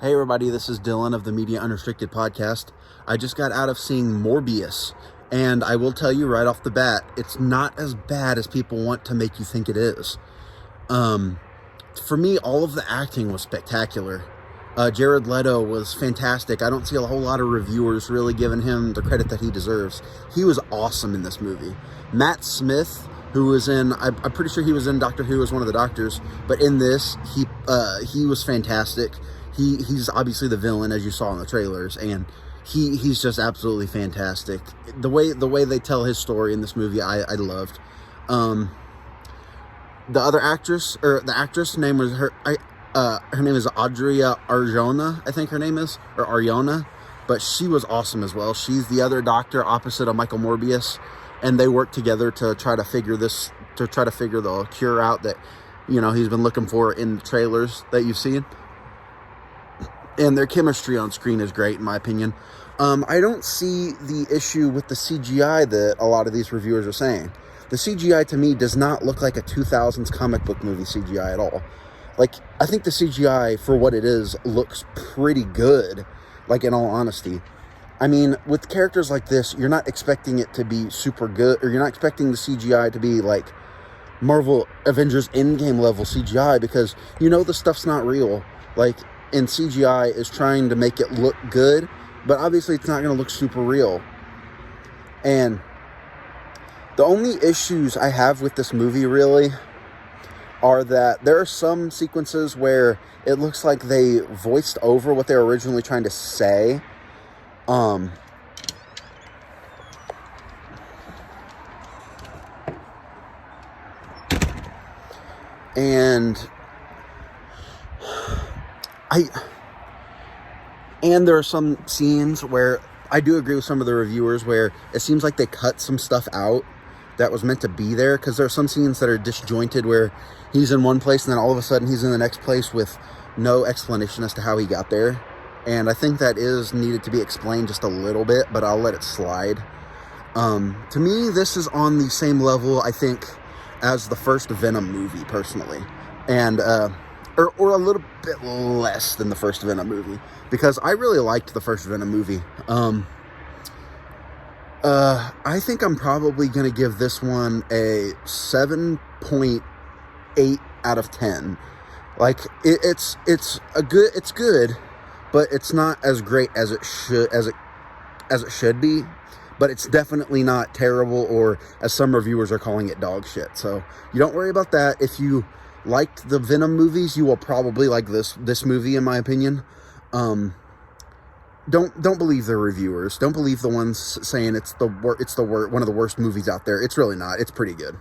Hey everybody, this is Dylan of the Media Unrestricted podcast. I just got out of seeing Morbius, and I will tell you right off the bat, it's not as bad as people want to make you think it is. For me, all of the acting was spectacular. Jared Leto was fantastic. I don't see a whole lot of reviewers really giving him the credit that he deserves. He was awesome in this movie. Matt Smith, who was in, I'm pretty sure he was in Doctor Who as one of the doctors, but in this, he was fantastic. He's obviously the villain, as you saw in the trailers, and he's just absolutely fantastic. The way they tell his story in this movie, I loved. The other actress, or the actress name was her name is Adria Arjona, I think her name is, or Ariona, but she was awesome as well. She's the other doctor opposite of Michael Morbius, and they work together to try to figure the cure out that, he's been looking for in the trailers that you've seen. And their chemistry on screen is great, in my opinion. I don't see the issue with the CGI that a lot of these reviewers are saying. The CGI, to me, does not look like a 2000s comic book movie CGI at all. I think the CGI, for what it is, looks pretty good, in all honesty. I mean, with characters like this, you're not expecting it to be super good, or you're not expecting the CGI to be like Marvel Avengers Endgame level CGI, because the stuff's not real. And CGI is trying to make it look good, but obviously it's not going to look super real. And the only issues I have with this movie, really, are that there are some sequences where it looks like they voiced over what they were originally trying to say. And there are some scenes where I do agree with some of the reviewers where it seems like they cut some stuff out that was meant to be there, because there are some scenes that are disjointed where he's in one place and then all of a sudden he's in the next place with no explanation as to how he got there. And I think that is needed to be explained just a little bit, but I'll let it slide. To me, this is on the same level, I think, as the first Venom movie, personally. And, or a little bit less than the first Venom movie, because I really liked the first Venom movie. I think I'm probably going to give this one a 7.8 out of 10. It's good, but it's not as great as it should be. But it's definitely not terrible, or as some reviewers are calling it, dog shit. So you don't worry about that. If you liked the Venom movies, you will probably like this movie, in my opinion. Don't believe the reviewers. Don't believe the ones saying it's one of the worst movies out there. It's really not. It's pretty good.